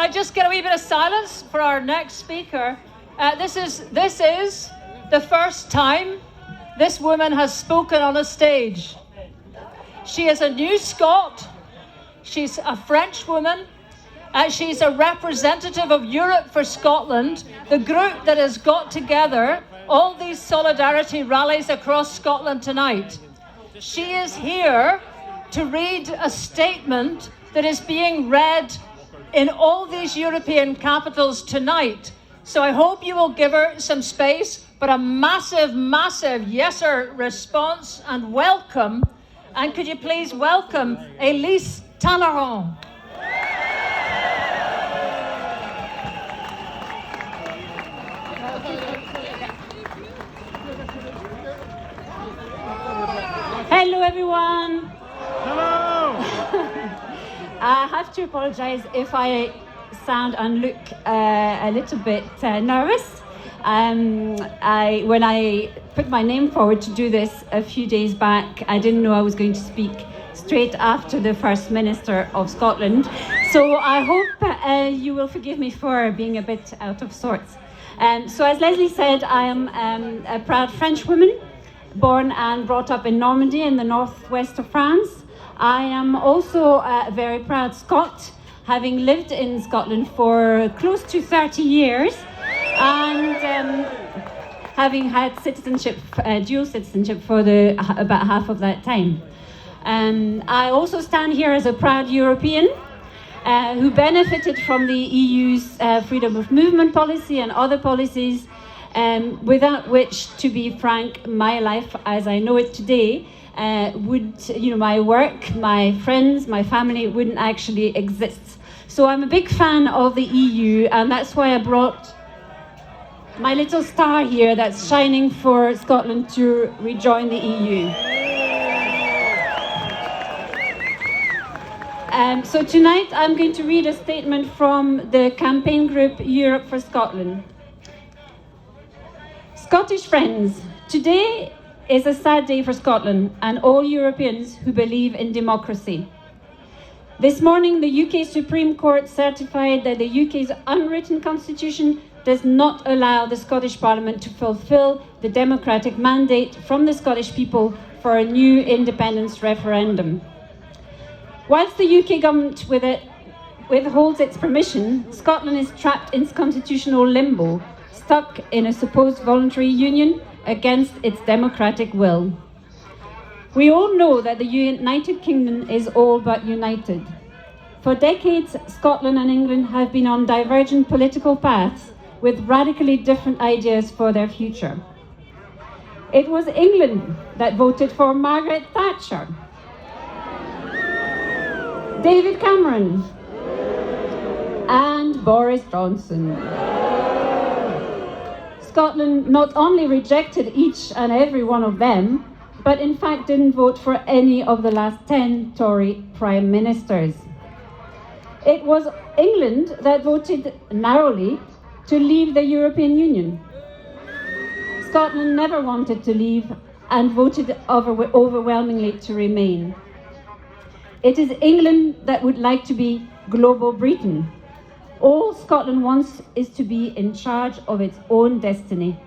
I just get a wee bit of silence for our next speaker? This is the first time this woman has spoken on a stage. She is a new Scot. She's a French woman. She's a representative of Europe for Scotland, the group that has got together all these solidarity rallies across Scotland tonight. She is here to read a statement that is being read in all these European capitals tonight. So I hope you will give her some space, but a massive, massive yes-er response and welcome. And could you please welcome Elise Tallaron? Hello, everyone. Hello. I have to apologize if I sound and look a little bit nervous. When I put my name forward to do this a few days back, I didn't know I was going to speak straight after the First Minister of Scotland. So I hope you will forgive me for being a bit out of sorts. So as Leslie said, I am a proud French woman, born and brought up in Normandy in the northwest of France. I am also a very proud Scot, having lived in Scotland for close to 30 years and having had citizenship, dual citizenship for about half of that time. I also stand here as a proud European who benefited from the EU's freedom of movement policy and other policies, without which, to be frank, my life as I know it today my work, my friends, my family wouldn't actually exist. So I'm a big fan of the EU, and that's why I brought my little star here that's shining for Scotland to rejoin the EU. So tonight I'm going to read a statement from the campaign group Europe for Scotland. Scottish friends, today is a sad day for Scotland and all Europeans who believe in democracy. This morning, the UK Supreme Court certified that the UK's unwritten constitution does not allow the Scottish Parliament to fulfil the democratic mandate from the Scottish people for a new independence referendum. Whilst the UK government withholds its permission, Scotland is trapped in constitutional limbo, stuck in a supposed voluntary union against its democratic will. We all know that the United Kingdom is all but united. For decades, Scotland and England have been on divergent political paths with radically different ideas for their future. It was England that voted for Margaret Thatcher, David Cameron, and Boris Johnson. Scotland not only rejected each and every one of them, but in fact didn't vote for any of the last 10 Tory prime ministers. It was England that voted narrowly to leave the European Union. Scotland never wanted to leave and voted overwhelmingly to remain. It is England that would like to be global Britain. All Scotland wants is to be in charge of its own destiny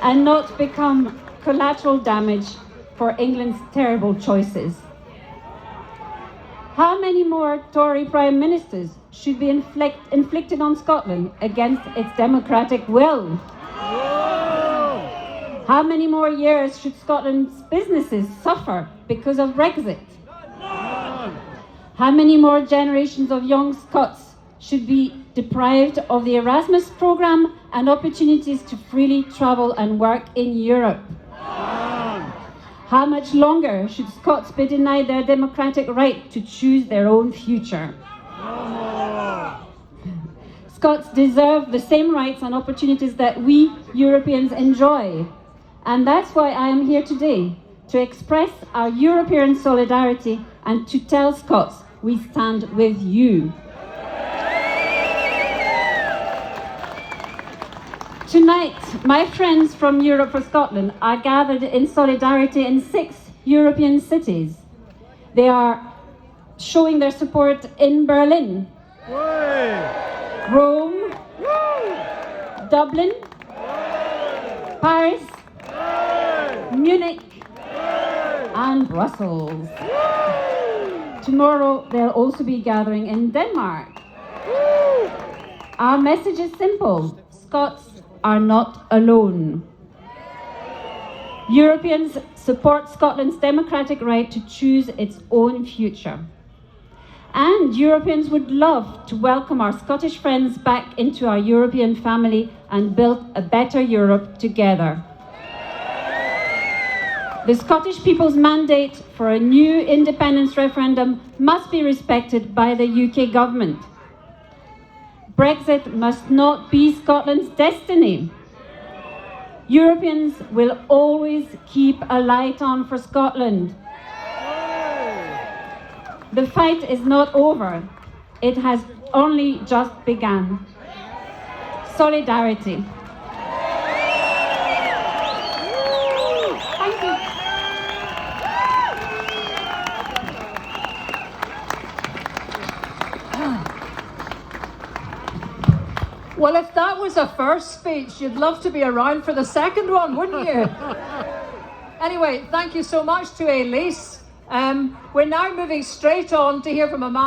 and not become collateral damage for England's terrible choices. How many more Tory prime ministers should be inflicted on Scotland against its democratic will? How many more years should Scotland's businesses suffer because of Brexit? How many more generations of young Scots should be deprived of the Erasmus programme and opportunities to freely travel and work in Europe? How much longer should Scots be denied their democratic right to choose their own future? Scots deserve the same rights and opportunities that we Europeans enjoy. And that's why I am here today, to express our European solidarity and to tell Scots we stand with you. Tonight, my friends from Europe for Scotland are gathered in solidarity in 6 European cities. They are showing their support in Berlin, Rome, Dublin, Paris, Munich, and Brussels. Tomorrow they'll also be gathering in Denmark. Our message is simple: Scots are not alone. Europeans support Scotland's democratic right to choose its own future. And Europeans would love to welcome our Scottish friends back into our European family and build a better Europe together. The Scottish people's mandate for a new independence referendum must be respected by the UK government. Brexit must not be Scotland's destiny. Europeans will always keep a light on for Scotland. The fight is not over. It has only just begun. Solidarity. Thank you. Well, if that was a first speech, you'd love to be around for the second one, wouldn't you? Anyway, thank you so much to Elise. We're now moving straight on to hear from a man